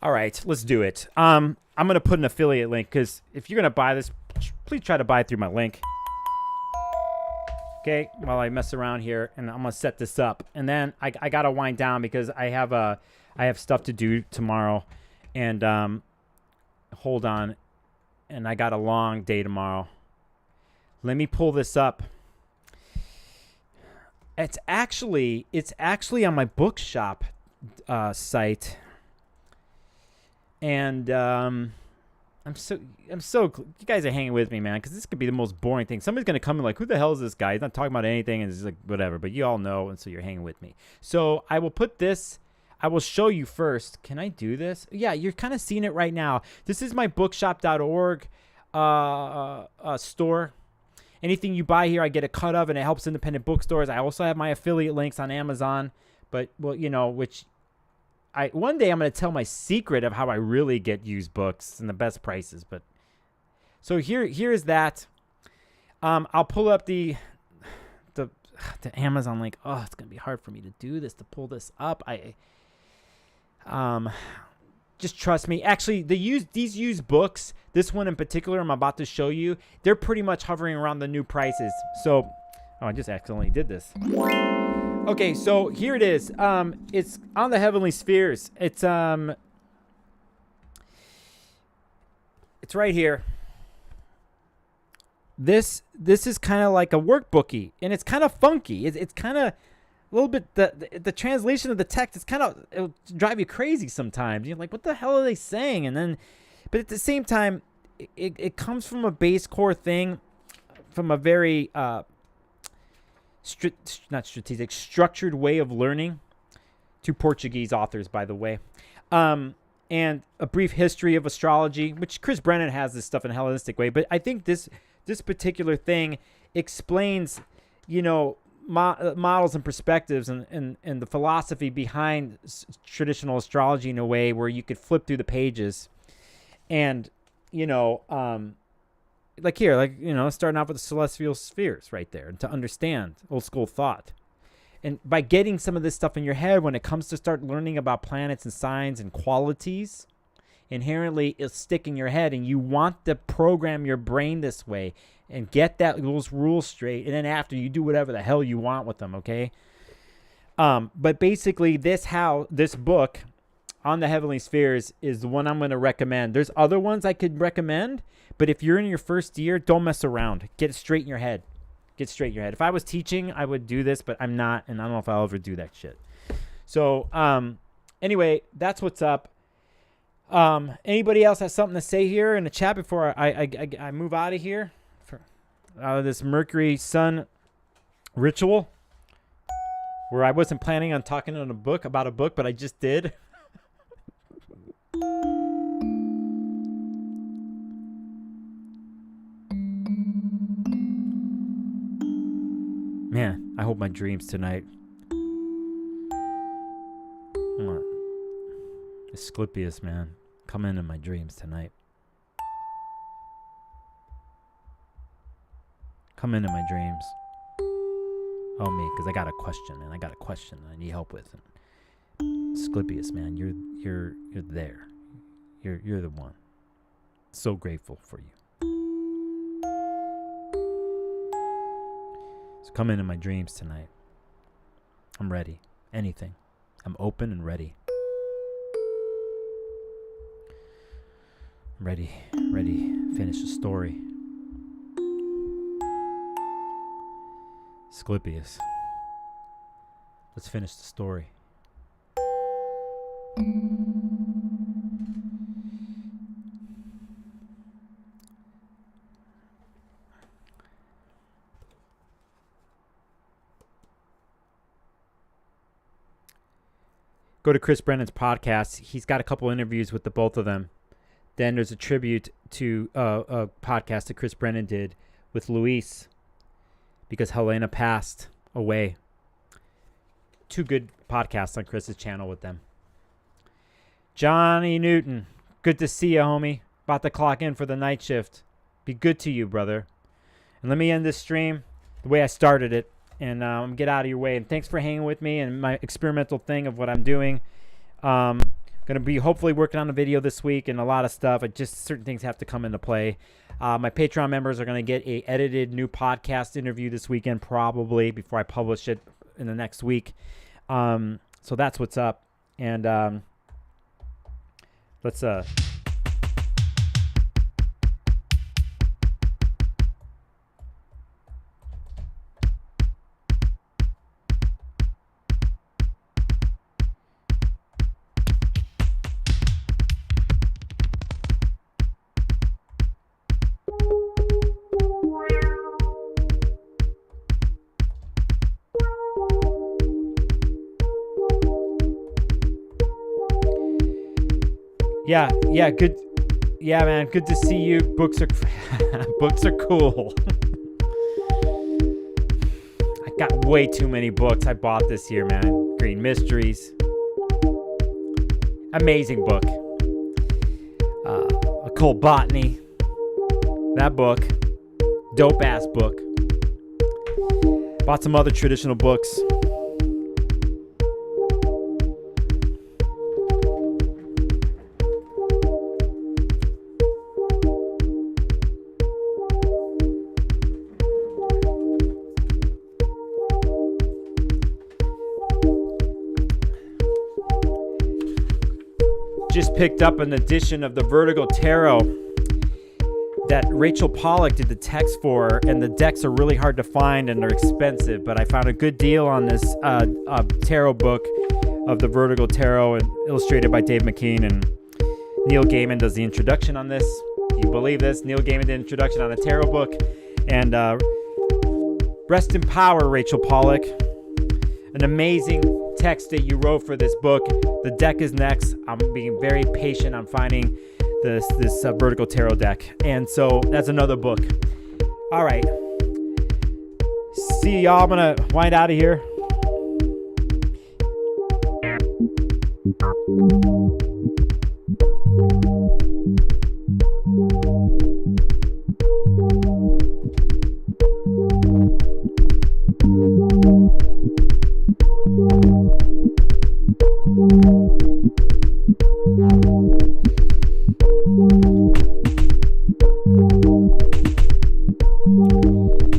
All right, let's do it. I'm going to put an affiliate link because if you're going to buy this, please try to buy it through my link. Okay, while I mess around here, and I'm going to set this up. And then I got to wind down because I have stuff to do tomorrow. And hold on. And I got a long day tomorrow. Let me pull this up. It's actually on my bookshop site. And I'm so you guys are hanging with me, man, because this could be the most boring thing. Somebody's gonna come in like, who the hell is this guy? He's not talking about anything, and it's like whatever. But you all know, and so you're hanging with me. So I will put this. I will show you first. Can I do this? Yeah, you're kind of seeing it right now. This is my bookshop.org store. Anything you buy here, I get a cut of, and it helps independent bookstores. I also have my affiliate links on Amazon, but which. One day I'm going to tell my secret of how I really get used books and the best prices. But so here is that. I'll pull up the Amazon link. Oh, it's going to be hard for me to do this, to pull this up. Just trust me. Actually, these used books, this one in particular I'm about to show you, they're pretty much hovering around the new prices. So, I just accidentally did this. Okay, so here it is. It's on the heavenly spheres. It's right here. This is kind of like a workbooky, and it's kind of funky. It's kind of a little bit the translation of the text. It'll drive you crazy sometimes. You're like, what the hell are they saying? And then, but at the same time, it comes from a base core thing, from a very structured way of learning. Two Portuguese authors, by the way. And a brief history of astrology, which Chris Brennan has this stuff in a Hellenistic way. But I think this particular thing explains, models and perspectives and the philosophy behind traditional astrology in a way where you could flip through the pages and, starting off with the celestial spheres right there, and to understand old school thought. And by getting some of this stuff in your head, when it comes to start learning about planets and signs and qualities, inherently it'll stick in your head, and you want to program your brain this way and get those rules straight. And then after, you do whatever the hell you want with them, okay? But basically, this book on the heavenly spheres is the one I'm going to recommend. There's other ones I could recommend, but if you're in your first year, don't mess around. Get it straight in your head. If I was teaching, I would do this, but I'm not, and I don't know if I'll ever do that shit. So, anyway, that's what's up. Anybody else has something to say here in the chat before I move out of here? Out of this Mercury Sun ritual, where I wasn't planning on talking about a book, but I just did. Man, I hope my dreams tonight. Asclepius, man, come into my dreams tonight. Come into my dreams. Oh, me, because I got a question, and I need help with. And Asclepius, man, you're there. You're the one. So grateful for you. So come into my dreams tonight. I'm ready. Anything. I'm open and ready. I'm ready. Finish the story. Asclepius. Let's finish the story. Go to Chris Brennan's podcast. He's got a couple interviews with the both of them. Then there's a tribute to a podcast that Chris Brennan did with Luis because Helena passed away. 2 good podcasts on Chris's channel with them. Johnny Newton, good to see you, homie. About to clock in for the night shift. Be good to you, brother. And let me end this stream the way I started it. And get out of your way. And thanks for hanging with me and my experimental thing of what I'm doing. Going to be hopefully working on a video this week and a lot of stuff. Certain things have to come into play. My Patreon members are going to get a edited new podcast interview this weekend, probably before I publish it in the next week. So that's what's up. And let's Yeah, good. Yeah, man, good to see you. Books are cool. I got way too many books I bought this year, man. Green Mysteries. Amazing book. Occult Botany. That book. Dope ass book. Bought some other traditional books. Just picked up an edition of the Vertigo Tarot that Rachel Pollack did the text for, and the decks are really hard to find and they're expensive, but I found a good deal on this tarot book of the Vertigo Tarot and illustrated by Dave McKean, and Neil Gaiman does the introduction on this. You believe this? Neil Gaiman did an introduction on a tarot book, and rest in power, Rachel Pollack. An amazing text that you wrote for this book. The deck is next. I'm being very patient on finding this Vertigo Tarot deck. And so that's another book. All right. See y'all. I'm going to wind out of here.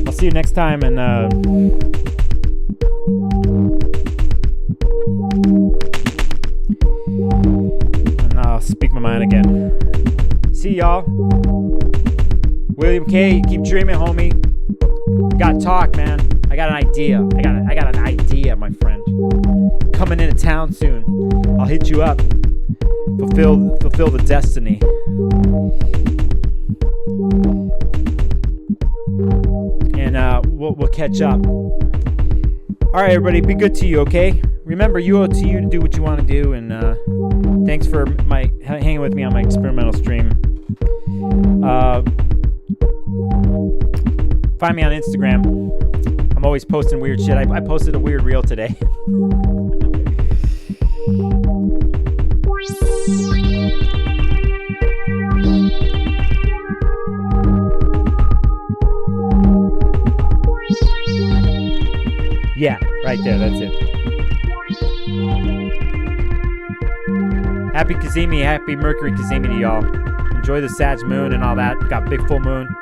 I'll see you next time, and I'll speak my mind again. See y'all. William K, keep dreaming, homie. You gotta talk, man. I got an idea. I got an idea, my friend. Coming into town soon. I'll hit you up. Fulfill the destiny. And we'll catch up. All right, everybody, be good to you, okay? Remember, you owe it to you to do what you want to do. And thanks for hanging with me on my experimental stream. Find me on Instagram. I'm always posting weird shit. I posted a weird reel today. Yeah, right there. That's it. Happy Cazimi, happy Mercury Cazimi to y'all. Enjoy the Sag moon and all that. Got big full moon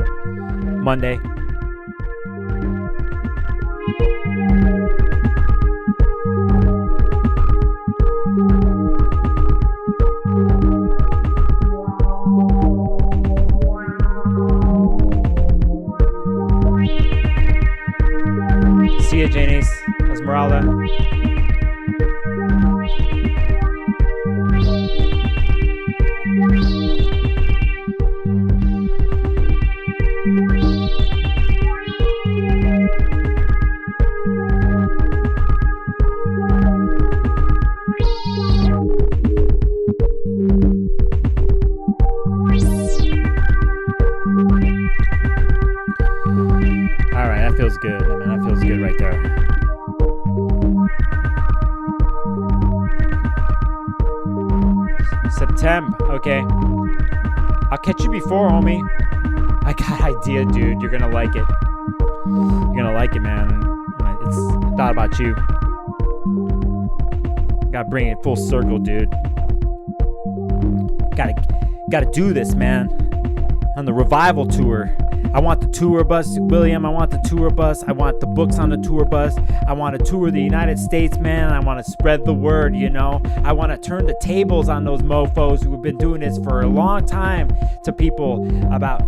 Monday. See ya, Janice. Esmeralda. That feels good. I mean, that feels good right there. September. Okay. I'll catch you before, homie. I got an idea, dude. You're gonna like it. You're gonna like it, man. I thought about you. Gotta bring it full circle, dude. Gotta do this, man. On the revival tour. I want the tour bus, William. I want the tour bus. I want the books on the tour bus. I want to tour the United States, man. I want to spread the word, you know. I want to turn the tables on those mofos who have been doing this for a long time to people about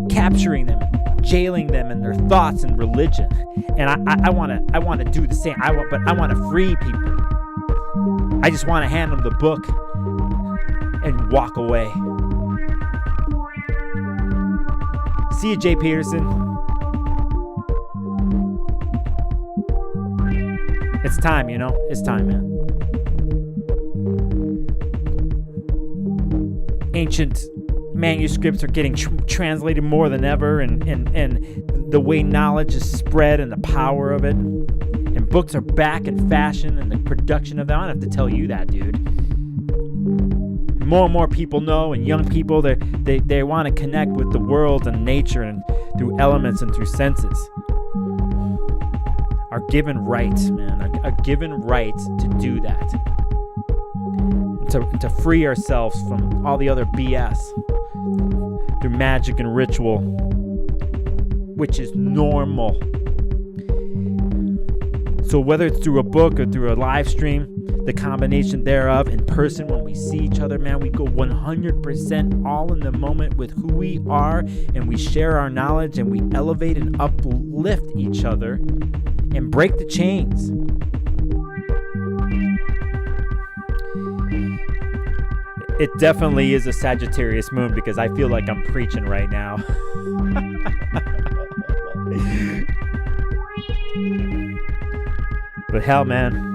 capturing them, jailing them in their thoughts and religion. And I want to do the same. But I want to free people. I just want to hand them the book and walk away. See you, Jay Peterson. It's time, you know? It's time, man. Ancient manuscripts are getting translated more than ever, and the way knowledge is spread and the power of it. And books are back in fashion, and the production of them. I don't have to tell you that, dude. More and more people know, and young people, they want to connect with the world and nature and through elements and through senses. Are given right, man, are given right to do that. To free ourselves from all the other BS through magic and ritual, which is normal. So whether it's through a book or through a live stream, the combination thereof, in person when we see each other, man, we go 100% all in the moment with who we are, and we share our knowledge, and we elevate and uplift each other and break the chains. It definitely is a Sagittarius moon, because I feel like I'm preaching right now. But hell, man,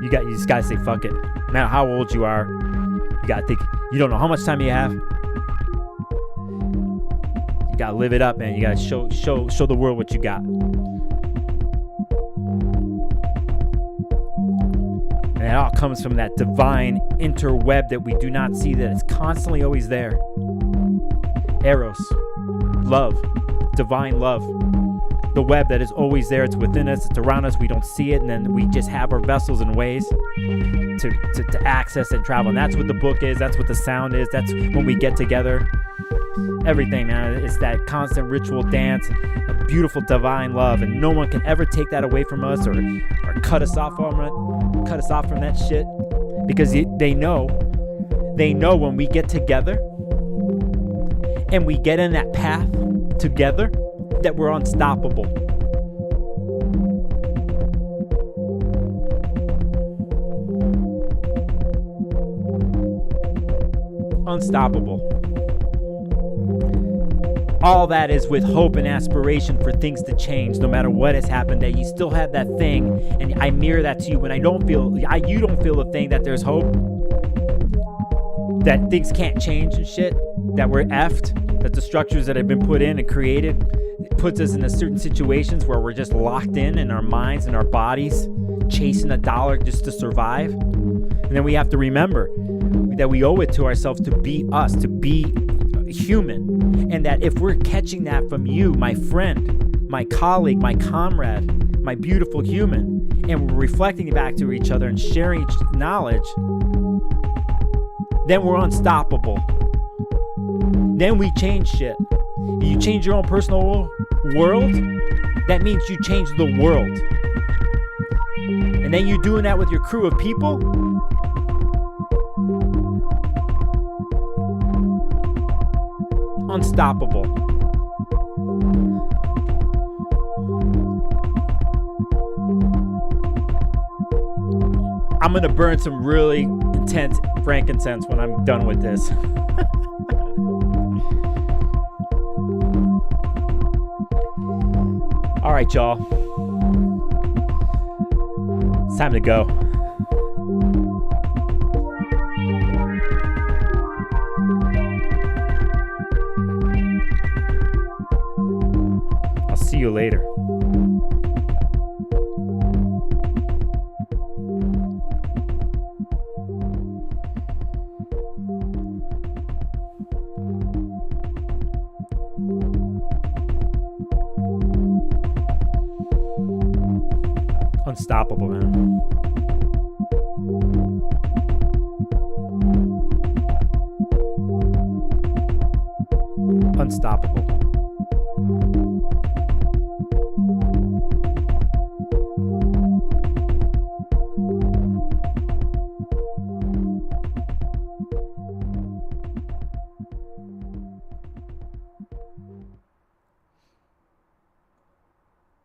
you just gotta say fuck it. No matter how old you are, you gotta think. You don't know how much time you have. You gotta live it up, man. You gotta show the world what you got. And it all comes from that divine interweb that we do not see, that is constantly always there. Eros, love, divine love. The web that is always there. It's within us. It's around us. We don't see it, and then we just have our vessels and ways to access and travel. And that's what the book is. That's what the sound is. That's when we get together. Everything, man. It's that constant ritual dance, a beautiful divine love, and no one can ever take that away from us or cut us off from it. Cut us off from that shit, because they know when we get together and we get in that path together, that we're unstoppable. Unstoppable. All that is with hope and aspiration for things to change, no matter what has happened, that you still have that thing, and I mirror that to you when you don't feel the thing, that there's hope, that things can't change and shit, that we're effed, that the structures that have been put in and created, it puts us in certain situations where we're just locked in our minds and our bodies, chasing a dollar just to survive. And then we have to remember that we owe it to ourselves to be us, to be human. And that if we're catching that from you, my friend, my colleague, my comrade, my beautiful human, and we're reflecting back to each other and sharing each knowledge, then we're unstoppable. Then we change shit. You change your own personal world, that means you change the world. And then you're doing that with your crew of people. Unstoppable. I'm gonna burn some really intense frankincense when I'm done with this. All right, y'all. It's time to go. I'll see you later. Unstoppable, man. Unstoppable.